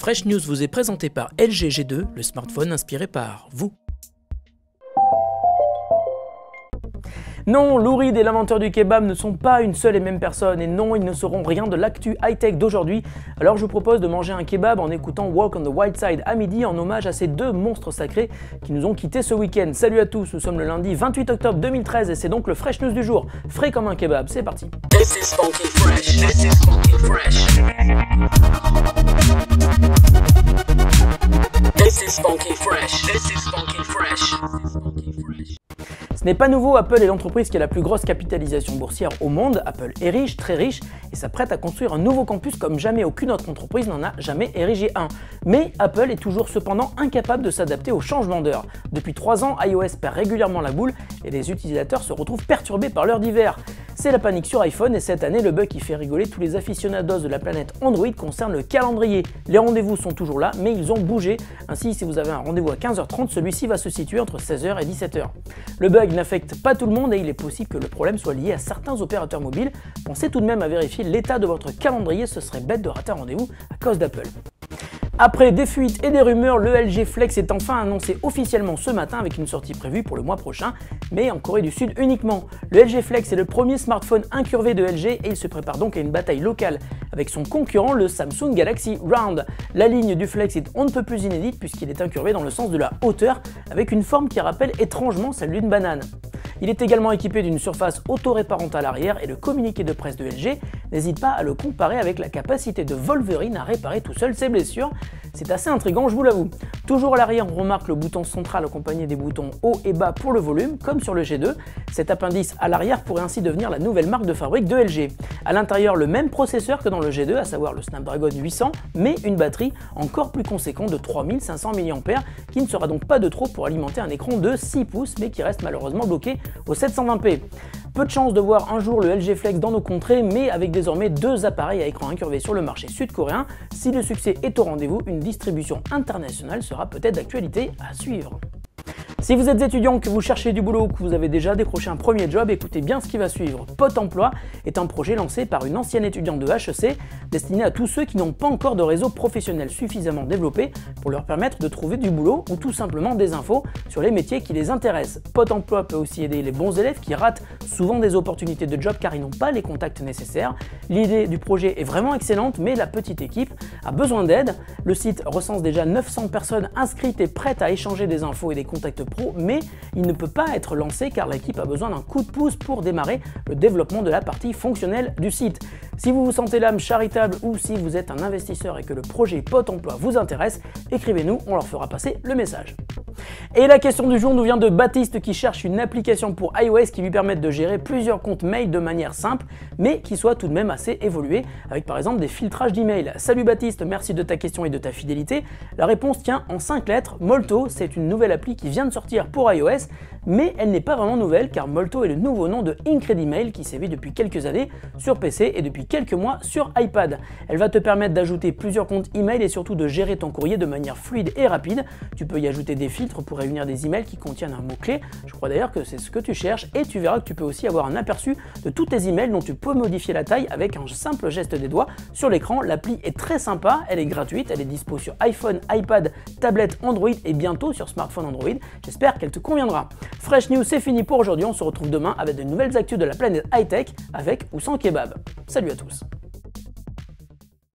Fresh News vous est présenté par LG G2, le smartphone inspiré par vous. Non, Lou Reed et l'inventeur du kebab ne sont pas une seule et même personne, et non, ils ne seront rien de l'actu high-tech d'aujourd'hui. Alors je vous propose de manger un kebab en écoutant Walk on the Wild Side à midi en hommage à ces deux monstres sacrés qui nous ont quittés ce week-end. Salut à tous, nous sommes le lundi 28 octobre 2013 et c'est donc le Fresh News du jour. Frais comme un kebab, c'est parti. This is funky fresh. This is funky fresh. This is funky fresh. This is funky fresh. Ce n'est pas nouveau, Apple est l'entreprise qui a la plus grosse capitalisation boursière au monde. Apple est riche, très riche, et s'apprête à construire un nouveau campus comme jamais aucune autre entreprise n'en a jamais érigé un. Mais Apple est toujours cependant incapable de s'adapter au changement d'heure. Depuis 3 ans, iOS perd régulièrement la boule et les utilisateurs se retrouvent perturbés par l'heure d'hiver. C'est la panique sur iPhone et cette année, le bug qui fait rigoler tous les aficionados de la planète Android concerne le calendrier. Les rendez-vous sont toujours là, mais ils ont bougé. Ainsi, si vous avez un rendez-vous à 15h30, celui-ci va se situer entre 16h et 17h. Le bug n'affecte pas tout le monde et il est possible que le problème soit lié à certains opérateurs mobiles. Pensez tout de même à vérifier l'état de votre calendrier, ce serait bête de rater un rendez-vous à cause d'Apple. Après des fuites et des rumeurs, le LG Flex est enfin annoncé officiellement ce matin avec une sortie prévue pour le mois prochain, mais en Corée du Sud uniquement. Le LG Flex est le premier smartphone incurvé de LG et il se prépare donc à une bataille locale avec son concurrent, le Samsung Galaxy Round. La ligne du Flex est on ne peut plus inédite puisqu'il est incurvé dans le sens de la hauteur avec une forme qui rappelle étrangement celle d'une banane. Il est également équipé d'une surface auto-réparante à l'arrière et le communiqué de presse de LG n'hésite pas à le comparer avec la capacité de Wolverine à réparer tout seul ses blessures. C'est assez intriguant, je vous l'avoue. Toujours à l'arrière, on remarque le bouton central accompagné des boutons haut et bas pour le volume, comme sur le G2. Cet appendice à l'arrière pourrait ainsi devenir la nouvelle marque de fabrique de LG. À l'intérieur, le même processeur que dans le G2, à savoir le Snapdragon 800, mais une batterie encore plus conséquente de 3500 mAh, qui ne sera donc pas de trop pour alimenter un écran de 6 pouces, mais qui reste malheureusement bloqué au 720p. Peu de chance de voir un jour le LG Flex dans nos contrées, mais avec désormais 2 appareils à écran incurvé sur le marché sud-coréen, si le succès est au rendez-vous, une distribution internationale sera peut-être d'actualité à suivre. Si vous êtes étudiant, que vous cherchez du boulot ou que vous avez déjà décroché un premier job, écoutez bien ce qui va suivre. Pot Emploi est un projet lancé par une ancienne étudiante de HEC destiné à tous ceux qui n'ont pas encore de réseau professionnel suffisamment développé pour leur permettre de trouver du boulot ou tout simplement des infos sur les métiers qui les intéressent. Pot Emploi peut aussi aider les bons élèves qui ratent souvent des opportunités de job car ils n'ont pas les contacts nécessaires. L'idée du projet est vraiment excellente, mais la petite équipe a besoin d'aide. Le site recense déjà 900 personnes inscrites et prêtes à échanger des infos et des contacts pro, mais il ne peut pas être lancé car l'équipe a besoin d'un coup de pouce pour démarrer le développement de la partie fonctionnelle du site. Si vous vous sentez l'âme charitable ou si vous êtes un investisseur et que le projet Pot Emploi vous intéresse, écrivez-nous, on leur fera passer le message. Et la question du jour nous vient de Baptiste qui cherche une application pour iOS qui lui permette de gérer plusieurs comptes mail de manière simple, mais qui soit tout de même assez évoluée, avec par exemple des filtrages d'email. Salut Baptiste, merci de ta question et de ta fidélité. La réponse tient en 5 lettres. Molto, c'est une nouvelle appli qui vient de sortir pour iOS, mais elle n'est pas vraiment nouvelle car Molto est le nouveau nom de Incredimail qui sévit depuis quelques années sur PC et depuis quelques mois sur iPad. Elle va te permettre d'ajouter plusieurs comptes email et surtout de gérer ton courrier de manière fluide et rapide. Tu peux y ajouter des filtres pour réunir des emails qui contiennent un mot-clé. Je crois d'ailleurs que c'est ce que tu cherches et tu verras que tu peux aussi avoir un aperçu de tous tes emails dont tu peux modifier la taille avec un simple geste des doigts sur l'écran. L'appli est très sympa, elle est gratuite, elle est dispo sur iPhone, iPad, tablette, Android et bientôt sur smartphone Android. J'espère qu'elle te conviendra. Fresh News, c'est fini pour aujourd'hui. On se retrouve demain avec de nouvelles actus de la planète high-tech avec ou sans kebab. Salut à tous.